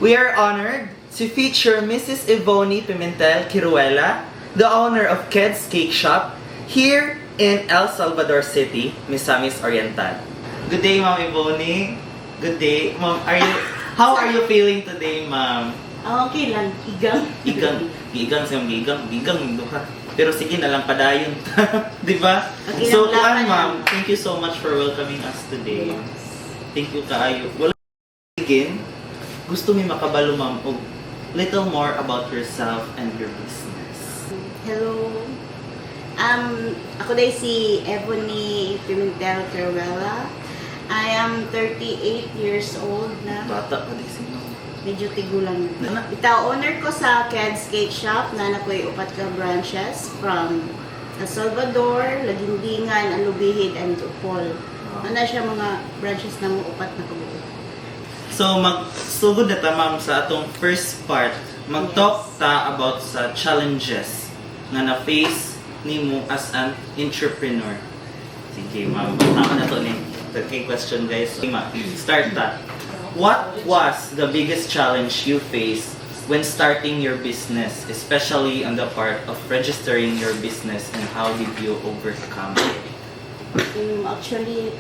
We are honored to feature Mrs. Ivonne Pimentel Quiruela, the owner of Ked's Cake Shop, here in El Salvador City, Misamis Oriental. Good day, Ma'am Ivonne. Good day, Ma'am. How are you feeling today, Ma'am? Okay lang, igang. Gigang yung duha. Pero sige na lang padayon. Di ba? Okay, So, lang, Ma'am, thank you so much for welcoming us today. Yes. Thank you kaayo. Wala again, gusto mi makabalo, Ma'am, og little more about yourself and your business. Hello. Ako day si Ivonne Pimentel Quiruela. I am 38 years old na. Bata pa di sino. Medyo tigulang na. Itaw, owner ko sa Ked's Cake Shop na nakoy upat ka branches from El Salvador, Lagindingan, Alubihid, and Tupol. Ano siya mga branches na mo upat na kabuo. So, magsugod na ta, Ma'am, sa atong first part. Mag-talk ta about sa challenges na na-face nimo as an entrepreneur. Sige, Ma'am. Tama na to ni. Okay, question, guys. Okay, Ma'am. Start ta. What was the biggest challenge you faced when starting your business, especially on the part of registering your business, and how did you overcome it? Actually,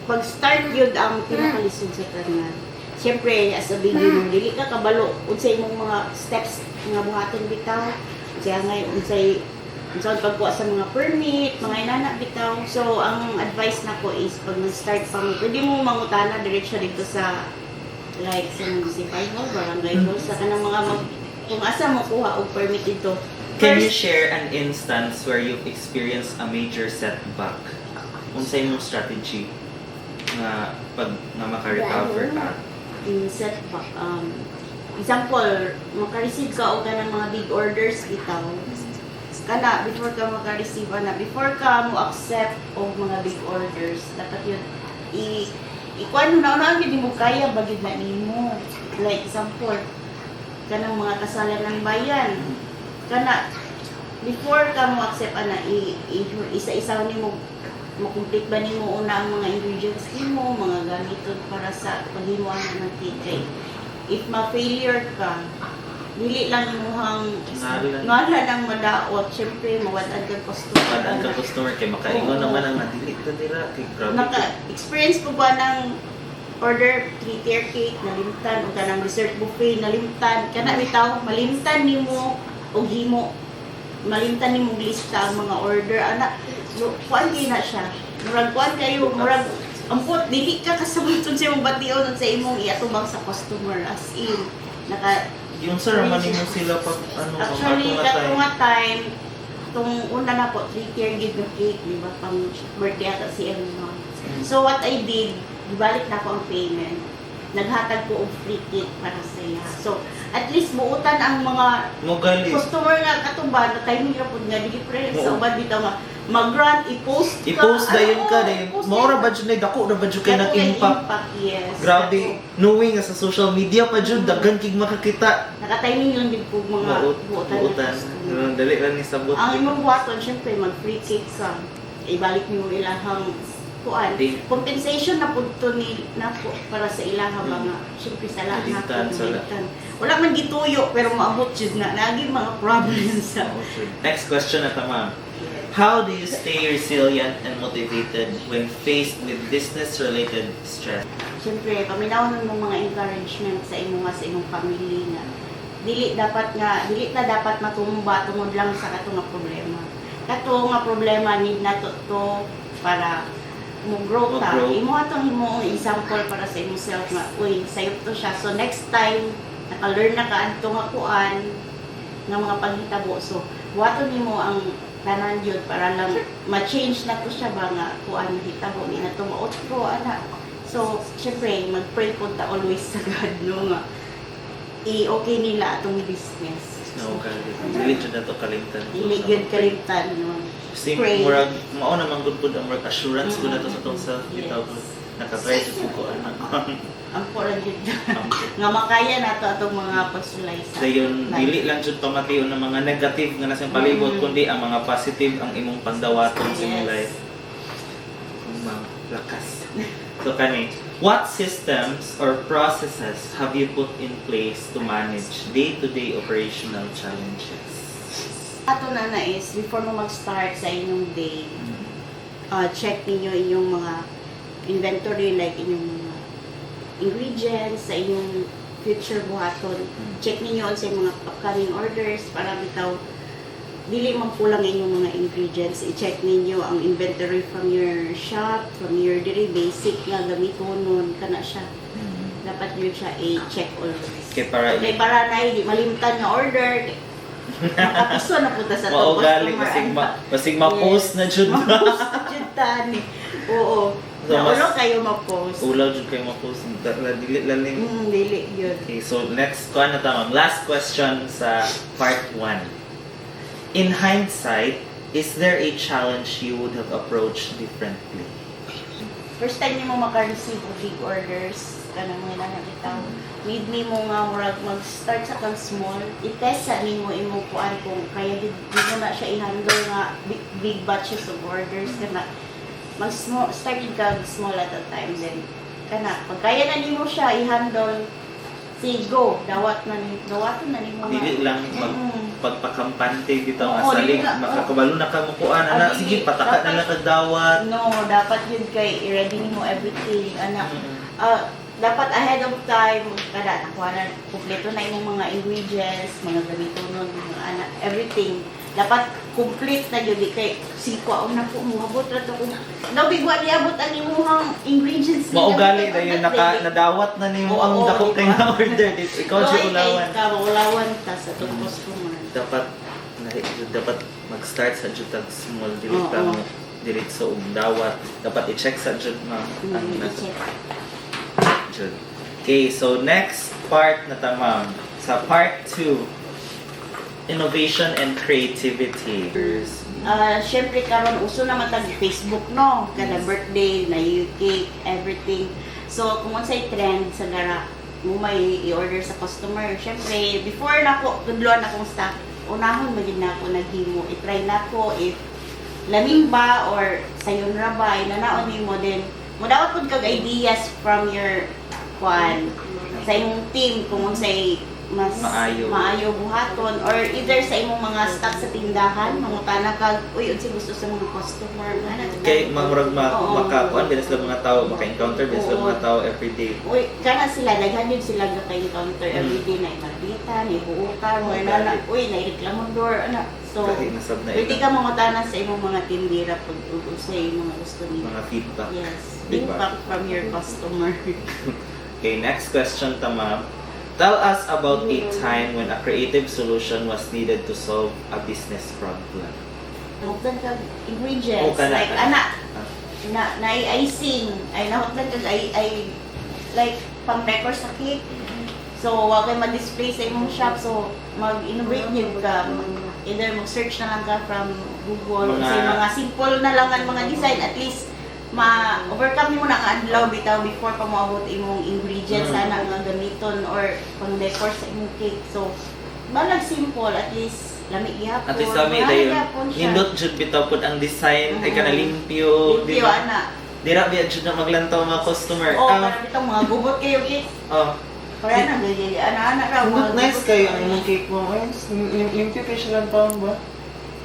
pag-start yun ang pinakalisod sa kanan. Siyempre, as a beginner, dili ka kabalo unsay imong mga steps nga buhaton bitaw. Unsay pagkuha sa mga permit, mga inanak bitaw. So, ang advice nako is pag nag-start pa mo, pwede mo mangutana diretso dito sa like sa municipal hall, barangay hall, sa kanang mga kung asa mo kuha og permit dito. Can you share an instance where you've experienced a major setback? Unsay mong strategy nga pag na maka-recover ka? In setback, example, maka-receive ka o kanang mga big orders bitaw. Kana, before ka maka-receive, before ka mo accept o mga big orders, dapat yun, ikuan mo na hindi mo kaya, bagid na nimo. Like, example, kanang mga kasalan ng bayan, kana, before ka mo accept, isa-isa nimo, makomplete ba nimo una ang mga ingredients nimo, mga gamiton para sa paghimuan ng cake. If ma-failure ka, dili lang imuhang ngalan ang madaot, syempre mawad-an kang customer. Mawad-an kang customer kay makaingon naman ang nadili ka nila kay grabe. Naka-experience ko ba ng order 3-tier cake nalimtan o kanang dessert buffet nalimtan kana bitaw malimtan nimo og himo malimtan nimo lista ang mga order ana kuan kay na siya murag kuan kayo murag ampot dili ka kasabot sa imong bation sa imong iatubang sa customer as in naka yung sir, manimo sila pag ano, actually, katong time, itong una na po, 3-tier gig na cake, di ba, pang birthday ata si Emma. So, what I did, ibalik na ko ang payment. Naghatag ko og free cake para sa iya. So, at least buutan ang mga customer nga katuban, na timing na po nga, di pre sa ubad dito nga, mag-grant, i-post ka. I-post dayon ka din. Maura ba dyan na dako na ba dyan kayo nag-impact? Yes. Grabe, knowing nga sa social media pa dyan, daghan kig makakita. Naka-timing lang din po mga buutan. Dali lang ni sabot. Ang imong buhaton, syempre, mag-free cake ka. Ibalik mo ilahang kuan. Compensation na po ito na po para sa ilahang mga, syempre, sa lahat na po. Wala man gituyo, pero maabot yun na. Lagi mga problems sa. Next question na ma'am. How do you stay resilient and motivated when faced with business-related stress? Siyempre, paminawon mo mga encouragement sa imong pamilya na dili ta dapat matumba tungod lang sa kato nga problema. Kato nga problema need na to para mo grow ta. Imo atong himo example para sa imong self nga uy, sayo to siya. So next time naka-learn na ka adto nga kuan nga mga panghitabo. So waton nimo ang tanan yun para lang ma-change na to siya ba nga kuan hitabo ni na to maotro ana. So syempre mag-pray po ta always sa God no nga i-okay nila atong business. No, dili jud na to kalimtan. Dili gyud kalimtan no. Same murag mao na man gud ang murag assurance ko na to sa tong self bitaw ko. Nakatry jud ko ana. Ang pora jud nga makaya nato atong mga pagsulay sa. Dayon dili lang jud pamatiyon ng mga negative nga nasa palibot kundi ang mga positive ang imong pandawaton sa imong life. Lakas. So kani What systems or processes have you put in place to manage day-to-day operational challenges? Ato na is, before mo mag-start sa inyong day, check ninyo inyong mga inventory, like inyong mga ingredients, sa inyong future buhaton. Check ninyo sa mga upcoming orders para bitaw dili man kulang inyong mga ingredients. I-check ninyo ang inventory from your shop, from your diri basic nga gamiton nun, kana siya. Dapat nyo siya i-check always. Okay, para Okay, para na hindi malimtan nga order. Makapiso na punta sa mao top gali customer. basig ma-post na jud. Mapost Oo. So, Naulo kayo ma-post. Ulaw jud kay ma-post na dili lalim. Dili yun. Okay, so next ko na tama. Last question sa part 1. In hindsight, is there a challenge you would have approached differently? First time mo maka-receive of big orders, kanang mga nakitaw. Need ni mo nga murag mag-start sa kang small. I-test sa nimo imong kuan kung kaya di mo na siya i-handle nga big batches of orders kana. Start kag small at a time then kana pag kaya na nimo siya i-handle, say go, dawaton na nimo nga. Dili lang pagpakampante bitaw nga Oo, saling dili na. makakabalo na ka mo kuan ana Ah, sige dili. pataka na lang kag dawat. No, dapat yun kay i-ready nimo everything ana. Dapat ahead of time kada nakuha na kumpleto na imong mga ingredients, mga gamito nun, mga anak, everything. Dapat complete na yun kay sikwa na po moabot ra to kung daw bigwa niabot ang imong ingredients. Maugali na yun nadawat na nimo ang Oo, dako kay diba? nga order dito. Ikaw siya ulawan. Ulawan ta sa tong customer. Dapat mag-start sa jud tag small dili Oo. ka mo diretso og dawat. Dapat i-check sa jud ma'am ang nasa I-check. jud. Okay, so next part na ta ma'am. Sa part 2, innovation and creativity. Syempre karon uso naman tag Facebook no, kada birthday na cake, everything. So kung unsay trend sa gara mo may i-order sa customer. Syempre before na ko tudlon akong stock, unahon magid na ako naghimo. I-try na ko if laming ba or sayon ra ba inanaon nimo din. Mudawat pud kag ideas from your kwan sa imong team kung unsay mas maayo buhaton or either sa imong mga stock sa tindahan mangutana kag uy unsa gusto sa mga customer ana Kay murag Oo. makakuan din sila mga tao maka-encounter din sila Oo. mga tao everyday. uy kana sila daghan yun sila ka-encounter everyday na imalbitan ibuutan mo na uy naireklamo door ana so Kahit nasab na pwede ila. ka mangutana sa imong mga tindira pag sa imong mga gusto nila Mga feedback. yes Diba? feedback from your customer. Okay, next question ta ma'am. Tell us about a time when a creative solution was needed to solve a business problem. Nahutlan kag ingredients, O, kana, like kana. na icing, ay nahutlan kag ay like pang decor sa cake. So, wag kay ma-display sa imong shop, so mag-innovate nyo ka. Either mag-search na lang ka from Google, mga simple na lang ang mga design, at least ma-overcome mo na ang adlaw bitaw before pa moabot imong ingredients sana nga gamiton or pang decor sa imong cake. So, balag simple, at least lami gihapon. At least kami dayon nindot jud bitaw pud ang design ay kana limpyo, Limpyo, ana. Dira biya jud na maglantaw mga customer. Oo, para bitaw mga gubot kayo cake. Oh, Para na gayali, ana ra mga nice gubot kayo kayo. ang imong cake mo. Ay, limpyo kay siya lang taon ba?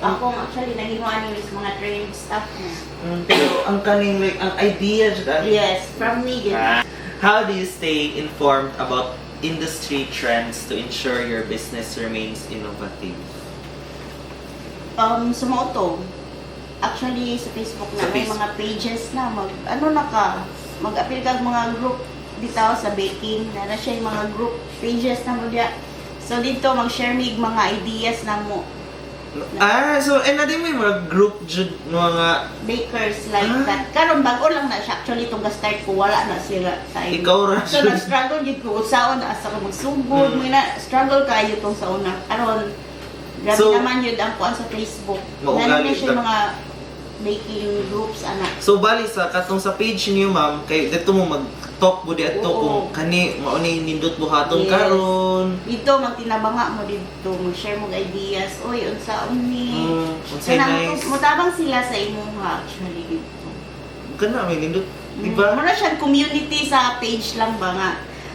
Ako actually nahinuan ni mga trained staff na. Pero ang kaning like ang idea jud ani. Yes, from me yun. How do you stay informed about industry trends to ensure your business remains innovative? Sa Moto, actually sa Facebook na Sa may Facebook. mga pages na mag-appeal kag mga group bitaw sa baking na siya yung mga group pages na mo diya. So dito mag-share mig mga ideas na mo So na din may mga group jud mga bakers like that. Karon bago lang na siya actually itong start ko wala na sila time. ikaw ra So, jud. nag-struggle yun ko. Saon na asa ko magsugod. Struggle kayo itong sa una. Karon grabe So, naman yun ang kuan sa Facebook. maugali Nandun na siya ka. mga baking groups, anak. So bali sa katong sa page niyo ma'am kay dito mo mag-talk budi adto Oo. kung kani mao ni nindot buhaton Yes. karon. Dito, magtinabanga mo dito. Mag-share mo ideas. Uy, unsa ni. Unsay nice. Mutabang sila sa imuha actually dito. Kana may nindot Diba? Muna siya community sa page lang ba nga.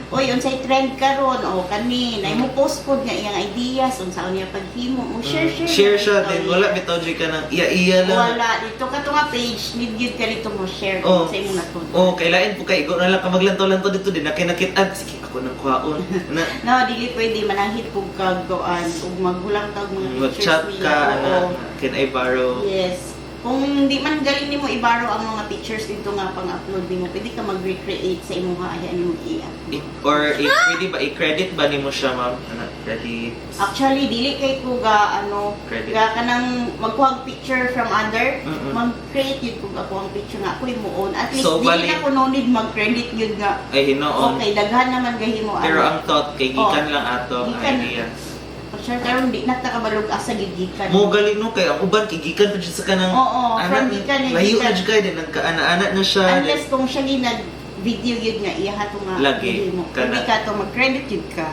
Oy, unsay trend karon o kani na mo post pod nga iyang ideas unsa niya paghimo mo share Siya din. Wala bitaw dyan ka ng iya-iya lang. wala dito ka to nga page need gyud ka dito mo share Oh. sa imong natun. Kailain po kay. Igo na lang ka maglantaw-lantaw dito din. Nakinakit. Sige, ako nang kuhaon. Na, No, dili pwede mananghit pug kag doan ug maghulang kag mga mag-chat pictures ka, nila. Oo. can I borrow? Yes. Kung hindi man galing nimo i-borrow ang mga pictures dito nga pang-upload nimo, pwede ka mag-recreate sa imong haya nimo i-upload. Pwede ba, i-credit ba nimo siya, ma'am? Credit. Actually, dili kay ko ga Credit. ga kanang magkuhag picture from other, Mm-mm. mag-create yun ko ako ang picture nga ako imuon. At least So, dili bali- na ko no need mag-credit yun nga. Ay, hinoon. Okay, daghan naman gahimo. Pero ang thought, kay gikan Oh. lang ato ang Gikan. idea. Actually, karon di na takabalog asa gigikan. Mo galing no, kay ako ba, kigikan pa dyan sa kanang... Oo, from anak, gikan na layo na gikan. dyan kayo, din, nagkaana-ana na siya. Unless kung siya ginag-video yun nga, iya to nga. Lagi, gahimo. kana. Hindi ka to mag-credit yun ka.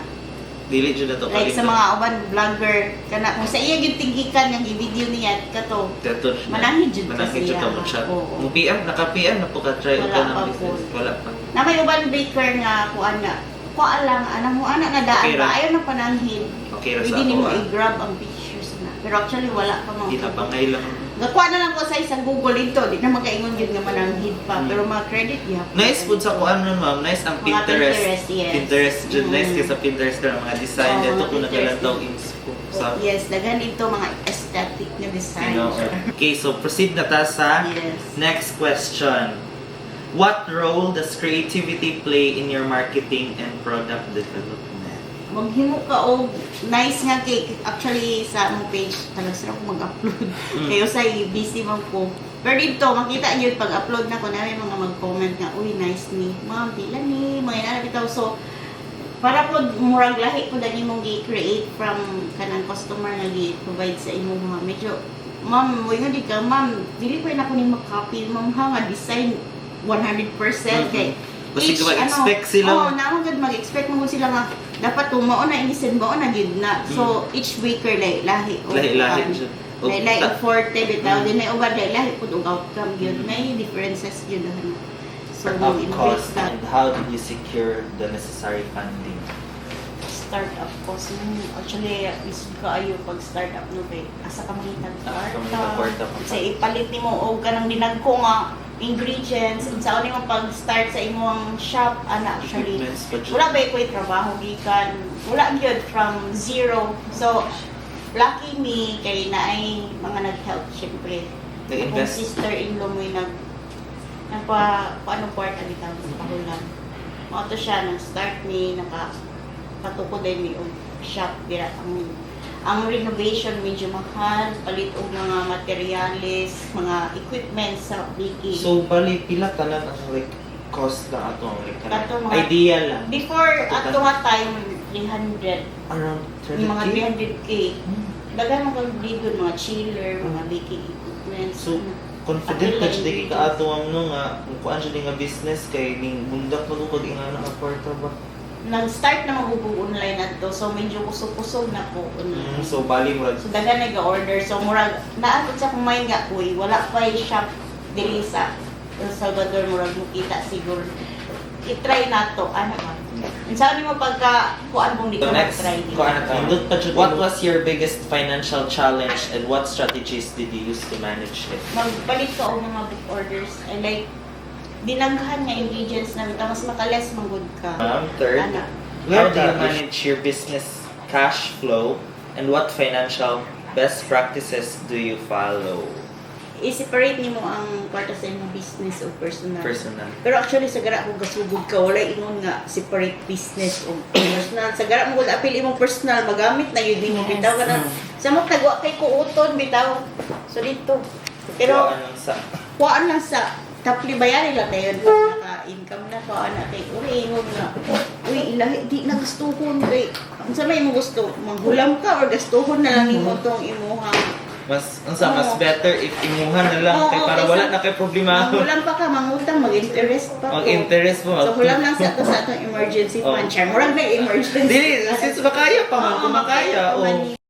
Dili dyan na to. Like sa mga uban vlogger, kana kung sa iya yung tinggikan yung i-video niya, kato. Teto, Manahid jud ka manahid jud siya. ka mo siya. Oo. Mo PM, naka-PM na po ka-try Wala ka pa ng business. po. Wala pa. Na may uban baker nga kuan nga. Kuan lang ana mo ana nga daan Okay ba ra. ayaw na pananghid. Okay ra sa Pwede ako. nimo i-grab ang pictures na. Pero actually wala pa mga. Ginapangay lang. Gakuha na lang ko sa isang Google dito, di na magaingon yun nga mananghid pa. Hmm. Pero mga credit ya. Nice food sa kuan nun, ma'am. Nice ang Mga Pinterest. Pinterest, yes. Pinterest, dyan. Nice Mm. kasi sa Pinterest ka ng mga design. Oo, Dito mga ko Pinterest. nagalantaw inspo. Sa, Yes, dagan dito mga aesthetic na design. Okay, so proceed na ta sa Yes. next question. What role does creativity play in your marketing and product development? Maghimo ka og nice nga cake. Actually, sa among page, talagang sarap ko mag-upload. Kayo sa busy man ko. Pero dito, makita yun, pag-upload na ko, na may mga mag-comment nga, uy, nice ni. Ma'am, pila ni, mga inanap ito. So, para po, murag lahi ko dali mong i-create from kanang customer na i-provide sa imo mga medyo, ma'am, mo nga di ka, ma'am, dili pa na ko ni mag-copy, ma'am, ha, nga design 100% kay Basta ka mag-expect sila. Oo, naman mag-expect mo sila nga dapat tumaon na inisin mo na gid na. So each baker lahi. Lahi-lahi dyan. Lahi og forte bitaw din may uban lahi pud og outcome gyud. May differences gyud na. So Of we course, increase that and how did you secure the necessary funding? startup cost. Actually, isip ka ayo pag startup no kay asa ka mangitag Kwarta pa. Kasi ipalit nimo og kanang dinagko nga ingredients unsa ni mo pag start sa imong shop ana actually Equipments, budget. wala ba ko'y trabaho gikan wala gyud from zero so lucky me kay naay mga nag-help syempre akong Nag-invest. sister-in-law mo paano kwarta bitaw sa pahulan mo to siya nag-start ni patuko din mi og shop dira ang renovation medyo mahal, palit og mga materials, mga equipment sa baking. So, bali, pila tanan ang like cost na ato? Like, Kato mga- idea lang. Before ato nga time 300, Around 30K? yung mga 300k. Hmm. Dagan mo kag didon mga chiller, mga baking equipment. So, confident ka dyan ka ato ang no nga, kung kuan siya nga business kay ning bundak magukod ingana ang kwarta ba? Nag-start na magugong online ato, so medyo kusog-kusog na po online. So, bali mo So dagan nag-order. So murag naabot sa kumain nga uy, wala pa yung shop dili sa El Salvador murag mo kita siguro. I-try na to, ano ba? Sabi mo pagka kuan kung di So ka next, mag-try what was your biggest financial challenge and what strategies did you use to manage it? Magpalit ka og mga book orders. I like dinaghan nga ingredients na bitaw mas makales manggod ka. Third, Ana. how do you manage your business cash flow and what financial best practices do you follow? I-separate nimo ang kwarta sa imong business o personal. Personal. Pero actually sa gara kung gasugod ka wala ingon nga separate business o personal. Sa gara mo kung apil imong personal magamit na yun mo bitaw ka na. Sa mo tagwa kay kuuton bitaw. So dito. Pero So, anong sa kuan lang sa tapli bayari lang tayo naka-income na kuan na kay uri ingon nga. Uy ilahi di na gustuhon kay unsa may mo gusto manghulam ka or gastuhon na lang nimo tong imuhang mas better if imuhan na lang Oo, kay para kaysa- wala na kay problema. manghulam pa ka mangutang mag-interest pa ko. Mag-interest mo. So, hulam lang sa atong emergency Oh. fund. Char, murag na emergency. Dili, since makaya pa man, kung makaya. makaya pa man Oh.